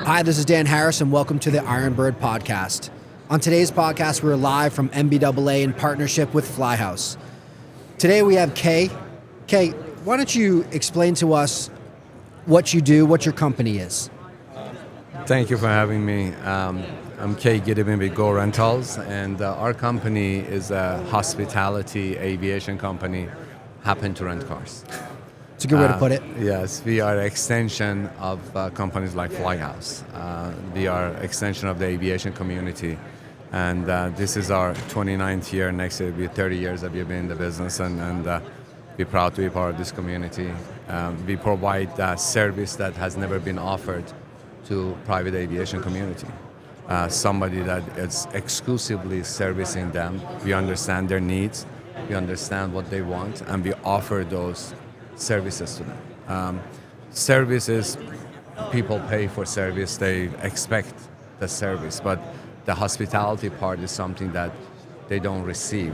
Hi, this is Dan Harris, and welcome to the Ironbrd Podcast. On today's podcast, we're live from MBAA in partnership with FlyHouse. Today we have Kaye. Kaye, why don't you explain to us what you do, what your company is? Thank you for having me. I'm Kaye Gitibin with GoRentals, and our company is a hospitality aviation company, happen to rent cars. It's a good way to put it. Yes, we are an extension of companies like FlyHouse. We are extension of the aviation community, and this is our 29th year. Next year will be 30 years that we've been in the business, and we're proud to be part of this community. We provide service that has never been offered to private aviation community. Somebody that is exclusively servicing them. We understand their needs, we understand what they want, and we offer those services to them. Services, people pay for service, they expect the service, but the hospitality part is something that they don't receive,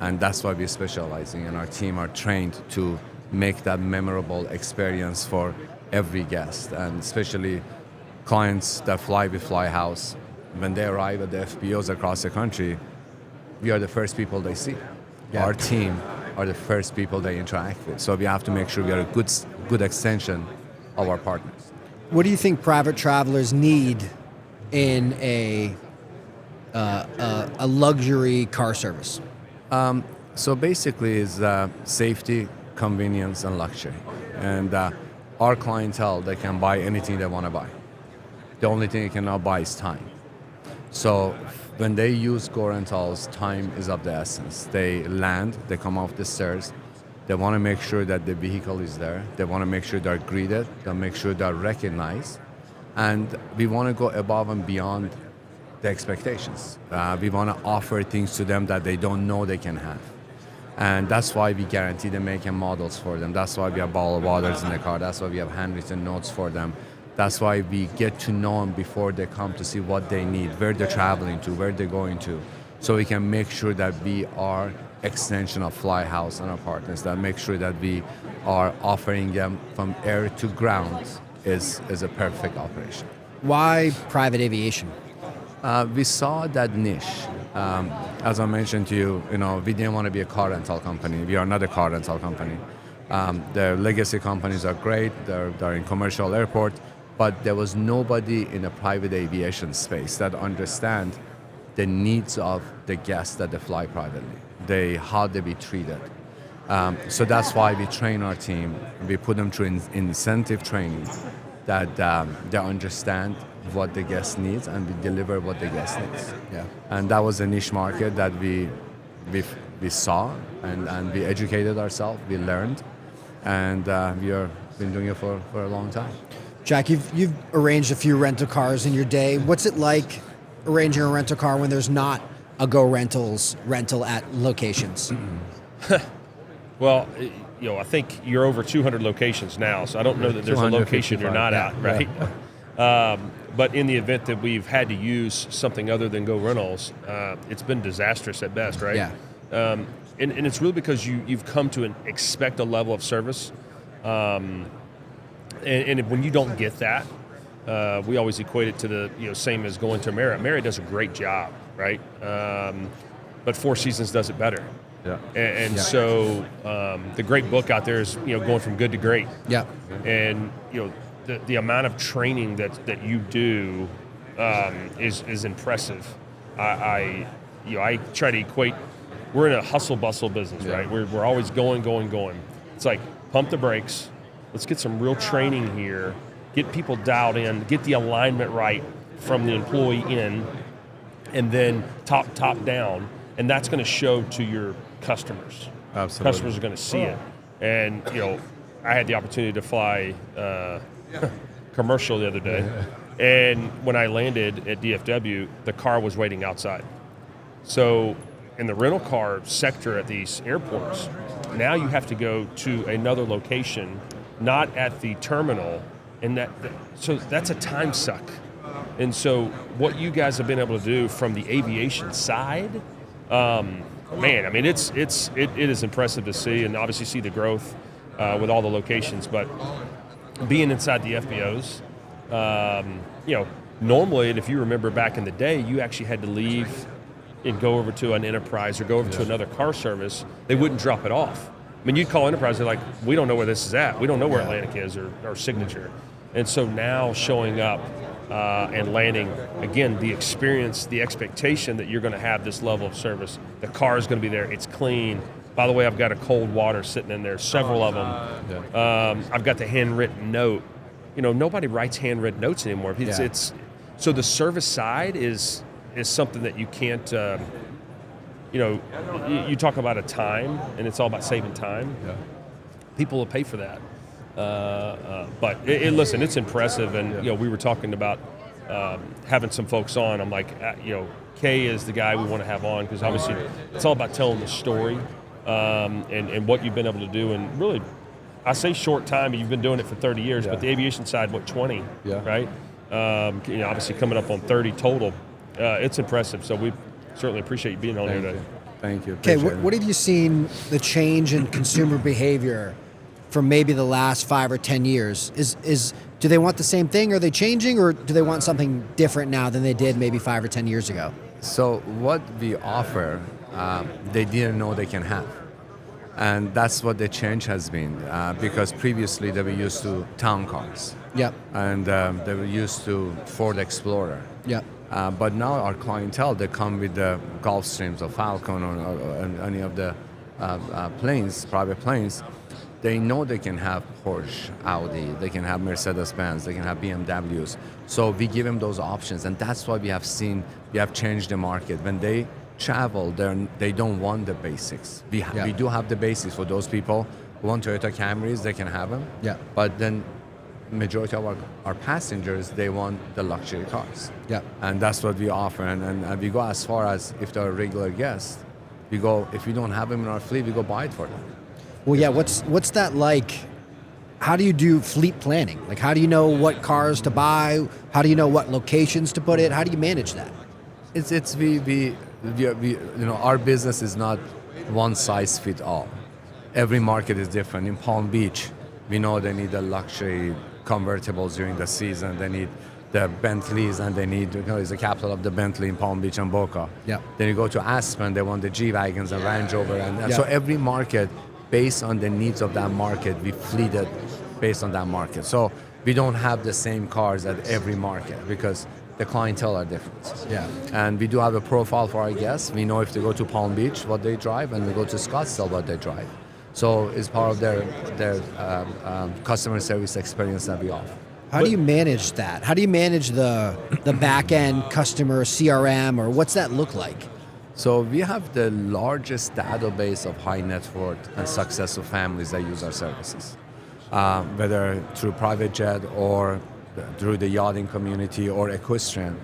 and that's why we're specializing, and our team are trained to make that memorable experience for every guest, and especially clients that fly with FlyHouse. When they arrive at the FBOs across the country, we are the first people they see. Yeah. Our team are the first people they interact with. So we have to make sure we are a good extension of our partners. What do you think private travelers need in a luxury car service? So basically is safety, convenience, and luxury. And our clientele, they can buy anything they want to buy. The only thing they cannot buy is time. So when they use GoRentals, time is of the essence. They land, they come off the stairs, they want to make sure that the vehicle is there, they want to make sure they're greeted, they make sure they're recognized, and we want to go above and beyond the expectations. We want to offer things to them that they don't know they can have. And that's why we guarantee the make and models for them. That's why we have bottled waters in the car. That's why we have handwritten notes for them. That's why we get to know them before they come to see what they need, where they're traveling to, where they're going to. So we can make sure that we are extension of FlyHouse and our partners, that make sure that we are offering them from air to ground is a perfect operation. Why private aviation? We saw that niche. As I mentioned to you, we didn't want to be a car rental company. We are not a car rental company. The legacy companies are great. They're in commercial airport. But there was nobody in the private aviation space that understand the needs of the guests that they fly privately, how they be treated. So that's why we train our team. We put them through incentive training that they understand what the guest needs, and we deliver what the guest needs. Yeah. And that was a niche market that we saw, and we educated ourselves, we learned, and we have been doing it for a long time. Jack, you've arranged a few rental cars in your day. What's it like arranging a rental car when there's not a GoRentals rental at locations? Well, I think you're over 200 locations now, so I don't know that there's a location you're not at, right? Yeah. But in the event that we've had to use something other than GoRentals, it's been disastrous at best, right? Yeah. And it's really because you've come to expect a level of service. And when you don't get that, we always equate it to the same as going to Marriott. Marriott does a great job, right? But Four Seasons does it better. Yeah. And so the great book out there is going from good to great. Yeah. And the amount of training that you do is impressive. I try to equate. We're in a hustle bustle business, right? We're always going. It's like pump the brakes. Let's get some real training here, get people dialed in, get the alignment right from the employee in, and then top down, and that's going to show to your customers. Absolutely. Customers are going to see it. And, I had the opportunity to fly commercial the other day, and when I landed at DFW, the car was waiting outside. So in the rental car sector at these airports, now you have to go to another location, not at the terminal, and so that's a time suck. And so what you guys have been able to do from the aviation side, man, I mean, it is impressive to see, and obviously see the growth with all the locations. But being inside the FBOs, Normally, and if you remember back in the day, you actually had to leave and go over to an Enterprise or go over to another car service. They wouldn't drop it off. I mean, you'd call Enterprise, they're like, we don't know where this is at. We don't know where Atlantic is or Signature. And so now showing up and landing, again, the experience, the expectation that you're going to have this level of service. The car is going to be there. It's clean. By the way, I've got a cold water sitting in there, several of them. I've got the handwritten note. Nobody writes handwritten notes anymore. So the service side is something that you can't, you talk about a time, and it's all about saving time. Yeah. People will pay for that. But listen, it's impressive. And, we were talking about having some folks on. I'm like, Kaye is the guy we want to have on because obviously it's all about telling the story and what you've been able to do. And really, I say short time, you've been doing it for 30 years, but the aviation side, 20, right? Obviously coming up on 30 total. It's impressive. So we certainly appreciate you being on here today. Thank you. Okay, what have you seen the change in consumer behavior from maybe the last 5 or 10 years? Do they want the same thing? Are they changing, or do they want something different now than they did maybe 5 or 10 years ago? So what we offer, they didn't know they can have. And that's what the change has been, because previously they were used to town cars. Yep. And they were used to Ford Explorer. Yep. But now our clientele, they come with the Gulfstreams or Falcon or any of the planes, private planes. They know they can have Porsche, Audi, they can have Mercedes-Benz, they can have BMWs. So we give them those options, and that's why we have changed the market. When they travel, they don't want the basics. We do have the basics for those people who want Toyota Camrys, they can have them. Yeah. But then majority of our passengers, they want the luxury cars. Yeah. And that's what we offer. And we go as far as if they're a regular guest, if we don't have them in our fleet, we go buy it for them. Well, yeah, what's that like? How do you do fleet planning? Like, how do you know what cars to buy? How do you know what locations to put it? How do you manage that? Our business is not one size fit all. Every market is different. In Palm Beach, we know they need the luxury convertibles during the season. They need the Bentleys, and they need, it's the capital of the Bentley in Palm Beach and Boca. Yeah. Then you go to Aspen, they want the G-Wagons and Range Rover. So every market, based on the needs of that market, we fleet it based on that market. So we don't have the same cars at every market because the clientele are different. Yeah. And we do have a profile for our guests. We know if they go to Palm Beach, what they drive, and we go to Scottsdale, what they drive. So it's part of their customer service experience that we offer. How do you manage that? How do you manage the back-end customer CRM, or what's that look like? So we have the largest database of high net worth and successful families that use our services, whether through private jet or through the yachting community or equestrian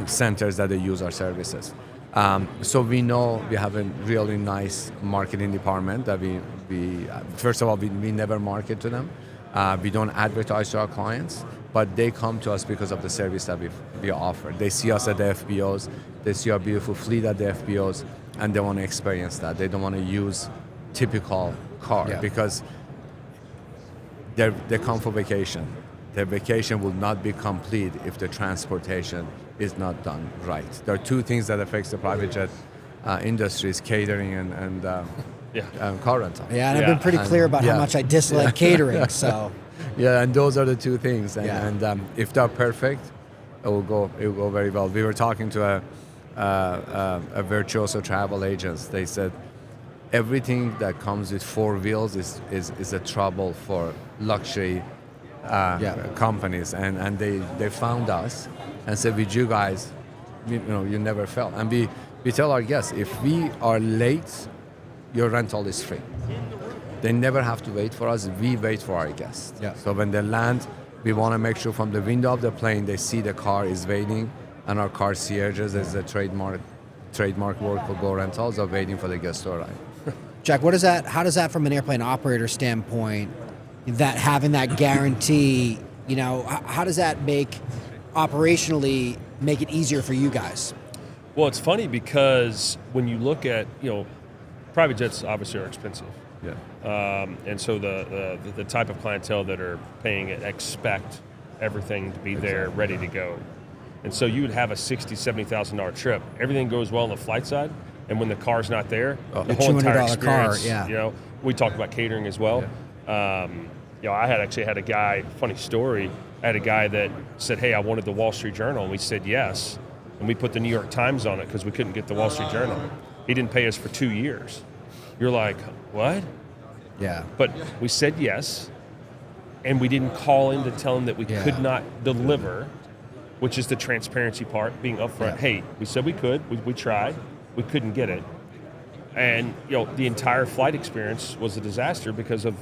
centers that they use our services. So we know we have a really nice marketing department that we first of all, we never market to them. We don't advertise to our clients, but they come to us because of the service that we offer. They see us at the FBOs, they see our beautiful fleet at the FBOs, and they want to experience that. They don't want to use typical car because they come for vacation. Their vacation will not be complete if the transportation is not done right. There are two things that affects the private jet industry: catering and car rental. Yeah, and I've been pretty clear about how much I dislike catering. So. Yeah, and those are the two things. And if they're perfect, it will go very well. We were talking to a virtuoso travel agents. They said everything that comes with four wheels is a trouble for luxury companies, and they found us and said, with you guys, you never fail. And we tell our guests, if we are late, your rental is free. They never have to wait for us. We wait for our guests. Yeah. So when they land, we want to make sure from the window of the plane they see the car is waiting, and our car concierges, as a trademark word for GoRentals, are waiting for the guests to arrive. Jack, how does that from an airplane operator standpoint, that having that guarantee, how does that operationally make it easier for you guys? Well, it's funny because when you look at, private jets obviously are expensive. Yeah. And so the type of clientele that are paying it expect everything to be there, ready to go. And so you would have a $60,000, $70,000 trip. Everything goes well on the flight side, and when the car's not there, the whole entire experience. Car, yeah. We talked about catering as well. Yeah. I had a guy. Funny story. I had a guy that said, "Hey, I wanted the Wall Street Journal," and we said yes, and we put the New York Times on it because we couldn't get the Wall Street Journal. He didn't pay us for 2 years. You're like, what? Yeah. But we said yes, and we didn't call in to tell him that we could not deliver, which is the transparency part, being upfront. Yeah. Hey, we said we could. We tried. We couldn't get it. And the entire flight experience was a disaster because of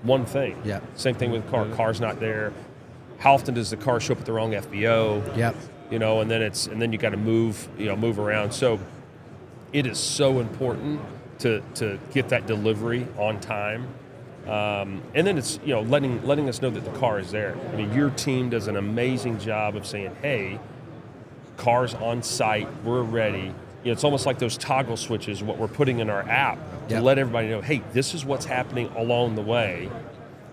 one thing. Yeah. Same thing with the car. Car's not there. How often does the car show up at the wrong FBO? Yep. And then you got to move around. So it is so important to get that delivery on time. And then it's letting us know that the car is there. I mean, your team does an amazing job of saying, "Hey, car's on site. We're ready." It's almost like those toggle switches, what we're putting in our app to let everybody know, "Hey, this is what's happening along the way.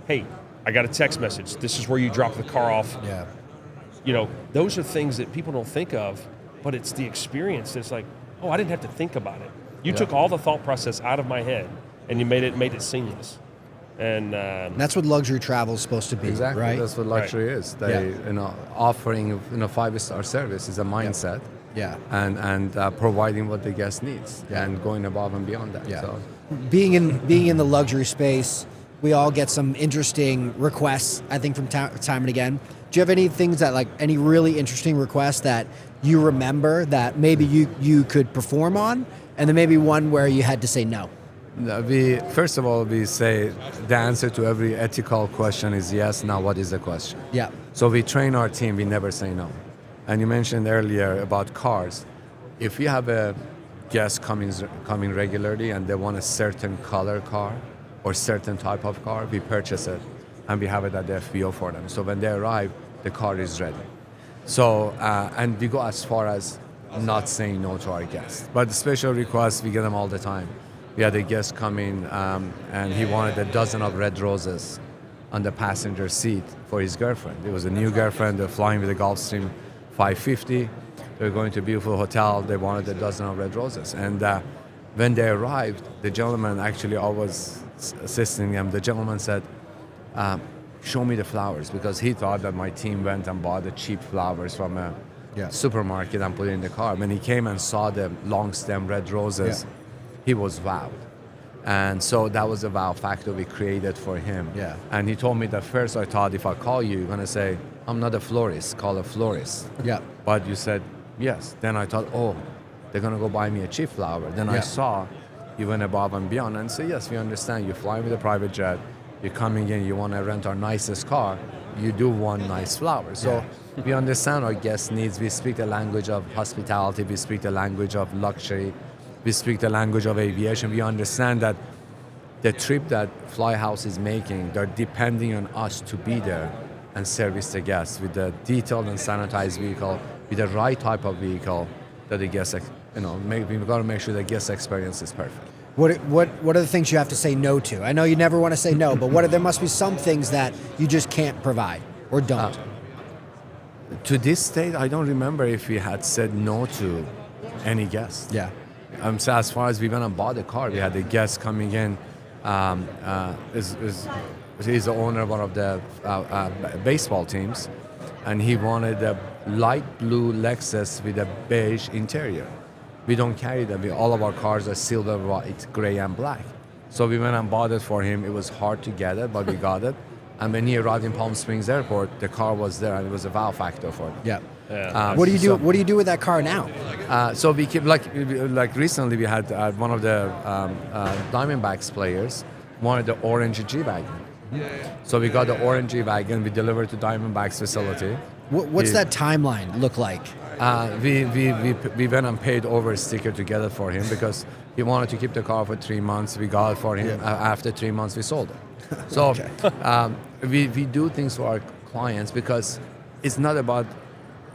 Hey, I got a text message. This is where you drop the car off." Yeah. Those are things that people don't think of, but it's the experience that's like, "Oh, I didn't have to think about it. You took all the thought process out of my head, and you made it seamless." And that's what luxury travel is supposed to be, Exactly, right? that's what luxury is. Offering five-star service is a mindset. Yeah. And providing what the guest needs and going above and beyond that. Yeah. So. Being in the luxury space, we all get some interesting requests, I think, from time and again. Do you have any things any really interesting requests that you remember that maybe you could perform on, and then maybe one where you had to say no? First of all, we say the answer to every ethical question is yes. Now, what is the question? Yeah. So we train our team. We never say no. And you mentioned earlier about cars. If we have a guest coming regularly and they want a certain color car or certain type of car, we purchase it and we have it at the FBO for them. So when they arrive, the car is ready. So and we go as far as not saying no to our guests. But the special requests, we get them all the time. We had a guest come in and he wanted a dozen of red roses on the passenger seat for his girlfriend. It was a new girlfriend. They're flying with a Gulfstream 550. They're going to a beautiful hotel. They wanted a dozen of red roses. And when they arrived, the gentleman, actually I was assisting him, the gentleman said, "Show me the flowers," because he thought that my team went and bought the cheap flowers from a supermarket and put it in the car. When he came and saw the long stem red roses, he was wowed. And so that was a wow factor we created for him. Yeah. And he told me that first I thought if I call you, you're going to say, "I'm not a florist, call a florist." Yeah. But you said yes. Then I thought, oh, they're going to go buy me a cheap flower. Then I saw you went above and beyond and say, yes, we understand. You're flying with a private jet. You're coming in, you want to rent our nicest car. You do want nice flowers. So we understand our guest needs. We speak the language of hospitality. We speak the language of luxury. We speak the language of aviation. We understand that the trip that FlyHouse is making, they're depending on us to be there and service the guests with the detailed and sanitized vehicle, with the right type of vehicle that the guests, we've got to make sure the guest experience is perfect. What are the things you have to say no to? I know you never want to say no, but there must be some things that you just can't provide or don't. To this date, I don't remember if we had said no to any guest. Yeah. So as far as we went and bought the car, we had a guest coming in. He's the owner of one of the baseball teams, and he wanted a light blue Lexus with a beige interior. We don't carry them. All of our cars are silver, white, gray, and black. So we went and bought it for him. It was hard to get it, but we got it. And when he arrived in Palm Springs Airport, the car was there, and it was a wow factor for him. Yeah. What do you do? What do you do with that car now? So we keep like recently we had one of the Diamondbacks players wanted the orange G-Wagon. So we got the orange G-Wagon. We delivered to Diamondbacks facility. What's that timeline look like? We went and paid over a sticker to get it for him because he wanted to keep the car for 3 months. We got it for him. After 3 months, we sold it. So we do things for our clients because it's not about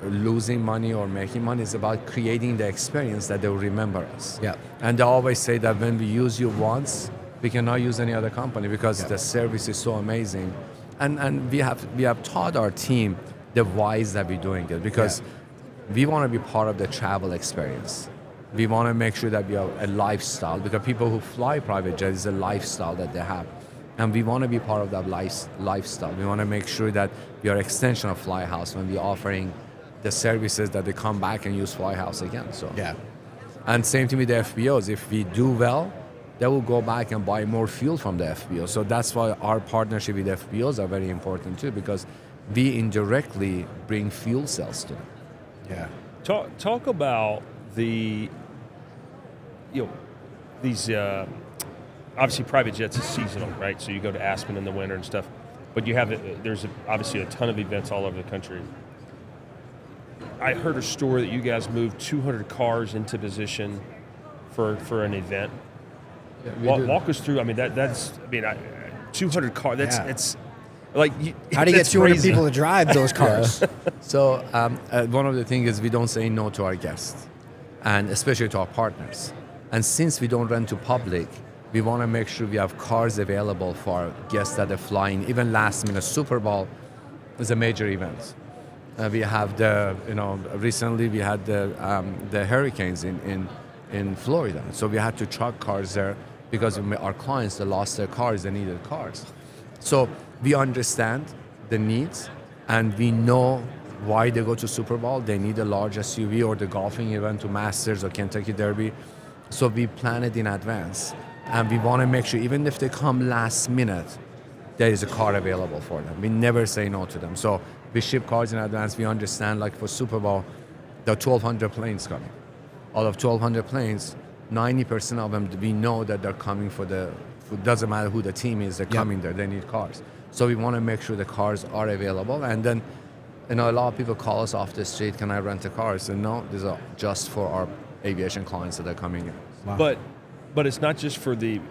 losing money or making money. It's about creating the experience that they'll remember us. Yeah. And they always say that when we use you once, we cannot use any other company because the service is so amazing And we have taught our team the whys that we're doing it, because we want to be part of the travel experience. We want to make sure that we have a lifestyle, because people who fly private jets is a lifestyle that they have. And we want to be part of that lifestyle. We want to make sure that we are an extension of FlyHouse when we're offering the services that they come back and use FlyHouse again. So and same thing with the FBOs. If we do well, they will go back and buy more fuel from the FBO. So that's why our partnership with FBOs are very important too, because we indirectly bring fuel sales to them. Yeah. Talk about the, these, obviously private jets is seasonal, right? So you go to Aspen in the winter and stuff, but there's obviously a ton of events all over the country. I heard a story that you guys moved 200 cars into position for an event. Yeah, walk us through. I mean, that's 200 cars. It's like how do you get 200 crazy. people to drive those cars? So one of the things is we don't say no to our guests, and especially to our partners. And since we don't rent to public, we want to make sure we have cars available for our guests that are flying. Even last minute, Super Bowl is a major event. We have recently we had the hurricanes in Florida, so we had to truck cars there because our clients, they lost their cars, they needed cars. So we understand the needs, and we know why they go to Super Bowl. They need a large SUV, or the golfing event to Masters or Kentucky Derby. So we plan it in advance, and we want to make sure even if they come last minute, there is a car available for them. We never say no to them. So we ship cars in advance. We understand, like for Super Bowl, there are 1,200 planes coming. Out of 1,200 planes, 90% of them, we know that they're coming it doesn't matter who the team is, they're coming there, they need cars. So we want to make sure the cars are available. And then, a lot of people call us off the street, can I rent a car? I said, no, these are just for our aviation clients that are coming in. Wow. But it's not just for the,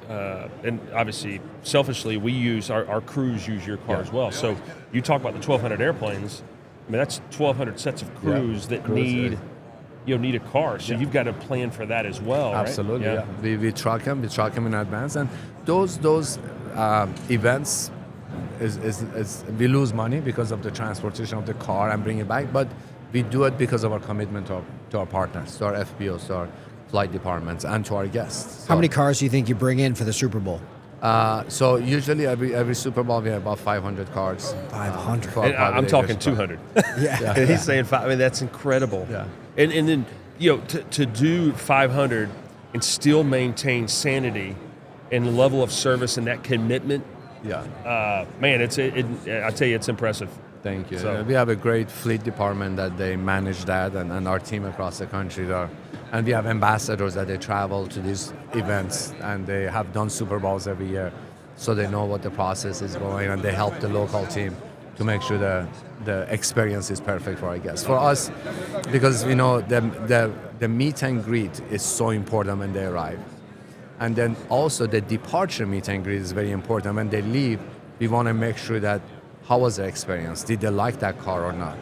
and obviously, selfishly, we use, our crews use your car as well. So you talk about the 1,200 airplanes, I mean, that's 1,200 sets of crews that need a car. So you've got to plan for that as well, Absolutely, right? We truck them in advance. And those events, we lose money because of the transportation of the car and bring it back, but we do it because of our commitment to our partners, to our FBOs, to our flight departments, and to our guests. How many cars do you think you bring in for the Super Bowl? So usually every Super Bowl we have about 500 cars. 500. And I'm talking 200. Yeah. He's saying 5. I mean, that's incredible. Yeah. And then to do 500 and still maintain sanity and the level of service and that commitment. Yeah. Man, I tell you, it's impressive. Thank you. So- We have a great fleet department that they manage that, and our team across the country there. And we have ambassadors that they travel to these events, and they have done Super Bowls every year, so they know what the process is going, and they help the local team to make sure the experience is perfect for our guests. For us, because the meet and greet is so important when they arrive. And then also the departure meet and greet is very important. When they leave, we want to make sure that how was their experience? Did they like that car or not?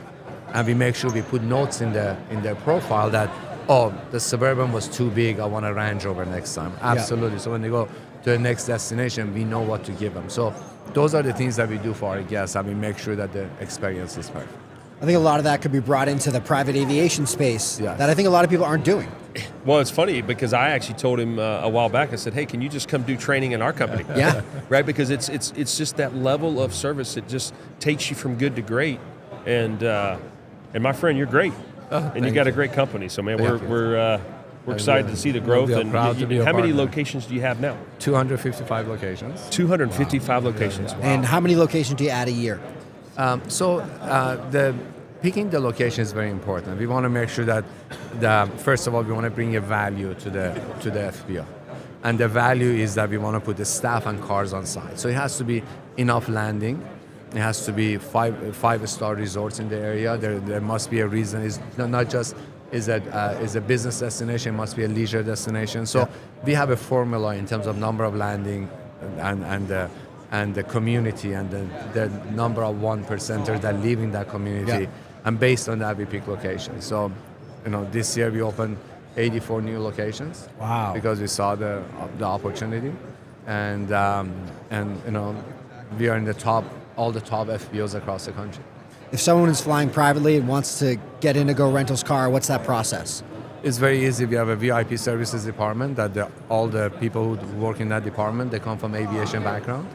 And we make sure we put notes in their profile that, the Suburban was too big, I want a Range Rover next time. Absolutely. Yeah. So when they go to the next destination, we know what to give them. So those are the things that we do for our guests, and we make sure that the experience is perfect. I think a lot of that could be brought into the private aviation space Yes. that I think a lot of people aren't doing. Well, it's funny because I actually told him a while back, I said, hey, can you just come do training in our company? Yeah. Right? Because it's just that level of service. It just takes you from good to great. And my friend, you're great. And you got a great company. So, man, we're excited to see the growth. We're And proud to be a how many partner. locations do you have now? 255 locations. 255 locations. Wow. And how many locations do you add a year? Picking the location is very important. We want to make sure that, first of all, we want to bring a value to the FBO. And the value is that we want to put the staff and cars on site. So it has to be enough landing. It has to be five-star resorts in the area. There must be a reason. It's not just is a business destination. It must be a leisure destination. So we have a formula in terms of number of landing and the community and the number of 1%ers that live in that community. Yeah. And based on that, we pick locations. So, this year we opened 84 new locations. Wow. Because we saw the opportunity, and we are in the top all the top FBOs across the country. If someone is flying privately and wants to get in a GoRentals car, what's that process? It's very easy. We have a VIP services department that all the people who work in that department, they come from aviation background.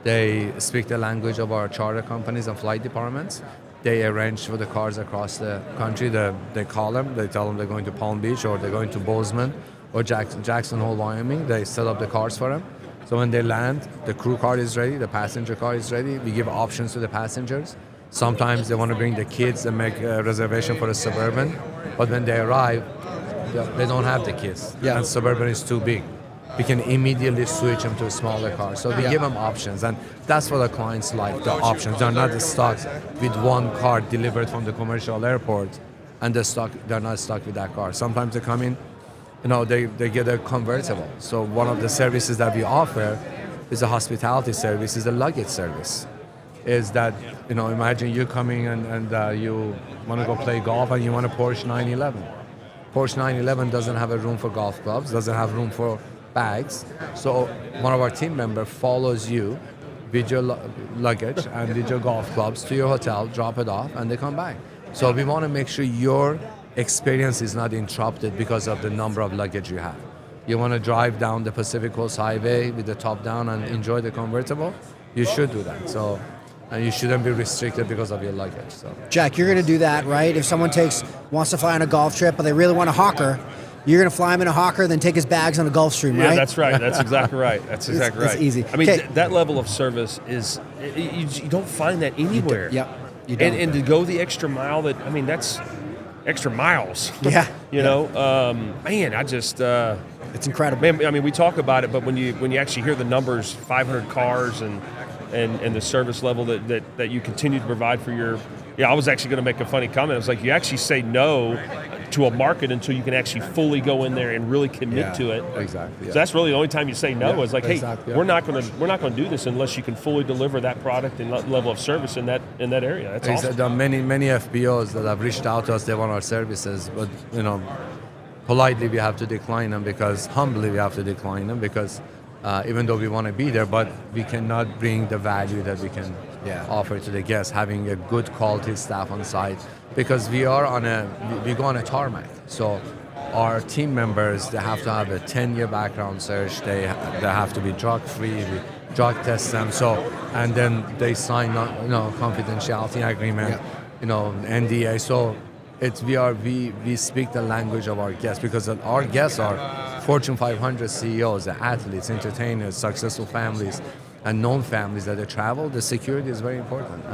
They speak the language of our charter companies and flight departments. They arrange for the cars across the country. They call them. They tell them they're going to Palm Beach or they're going to Bozeman or Jackson Hole, Wyoming. They set up the cars for them. So when they land, the crew car is ready, the passenger car is ready. We give options to the passengers. Sometimes they want to bring the kids and make a reservation for a Suburban, but when they arrive, they don't have the kids, and Suburban is too big. We can immediately switch them to a smaller car. So we give them options, and that's what the clients like, the options. They're not stuck with one car delivered from the commercial airport, and they're not stuck with that car. Sometimes they come in, they get a convertible. So one of the services that we offer is a hospitality service, is a luggage service. Is that, imagine you coming and you want to go play golf and you want a Porsche 911. Porsche 911 doesn't have a room for golf clubs, doesn't have room for bags. So one of our team members follows you with your luggage and with your golf clubs to your hotel, drop it off, and they come back. So we want to make sure your experience is not interrupted because of the number of luggage you have. You want to drive down the Pacific Coast Highway with the top down and enjoy the convertible, you should do that. So. And you shouldn't be restricted because of your luggage. So. Jack, you're going to do that, right? If someone wants to fly on a golf trip, but they really want a Hawker, you're going to fly him in a Hawker, then take his bags on a Gulfstream, right? Yeah, that's right. That's exactly right. That's exactly right. It's easy. I mean, that level of service is, you don't find that anywhere. Yep. You don't. And to go the extra mile, that's extra miles. Yeah. Man, it's incredible. Man, I mean, we talk about it, but when you actually hear the numbers, 500 cars and the service level that you continue to provide for your... Yeah, I was actually going to make a funny comment. I was like, you actually say no to a market until you can actually fully go in there and really commit to it. Exactly. Yeah. So that's really the only time you say no. Is like, hey, exactly, we're not going to do this unless you can fully deliver that product and level of service in that area. That's awesome. There are many FBOs that have reached out to us. They want our services, but politely we have to decline them humbly we have to decline them because. Even though we want to be there, but we cannot bring the value that we can offer to the guests, having a good quality staff on site, because we go on a tarmac. So our team members, they have to have a 10-year background search. They have to be drug free. We drug test them. So and then they sign confidentiality agreement, NDA. So we speak the language of our guests because our guests are Fortune 500 CEOs, athletes, entertainers, successful families, and known families that they travel. The security is very important,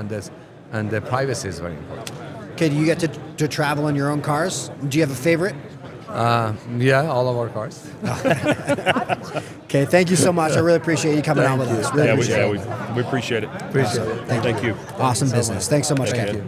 and the privacy is very important. Okay, do you get to travel in your own cars? Do you have a favorite? Yeah, all of our cars. Okay, thank you so much. I really appreciate you coming on with us. Really we appreciate it. Appreciate it. Thank you. Awesome business. Thanks so much, Kaye.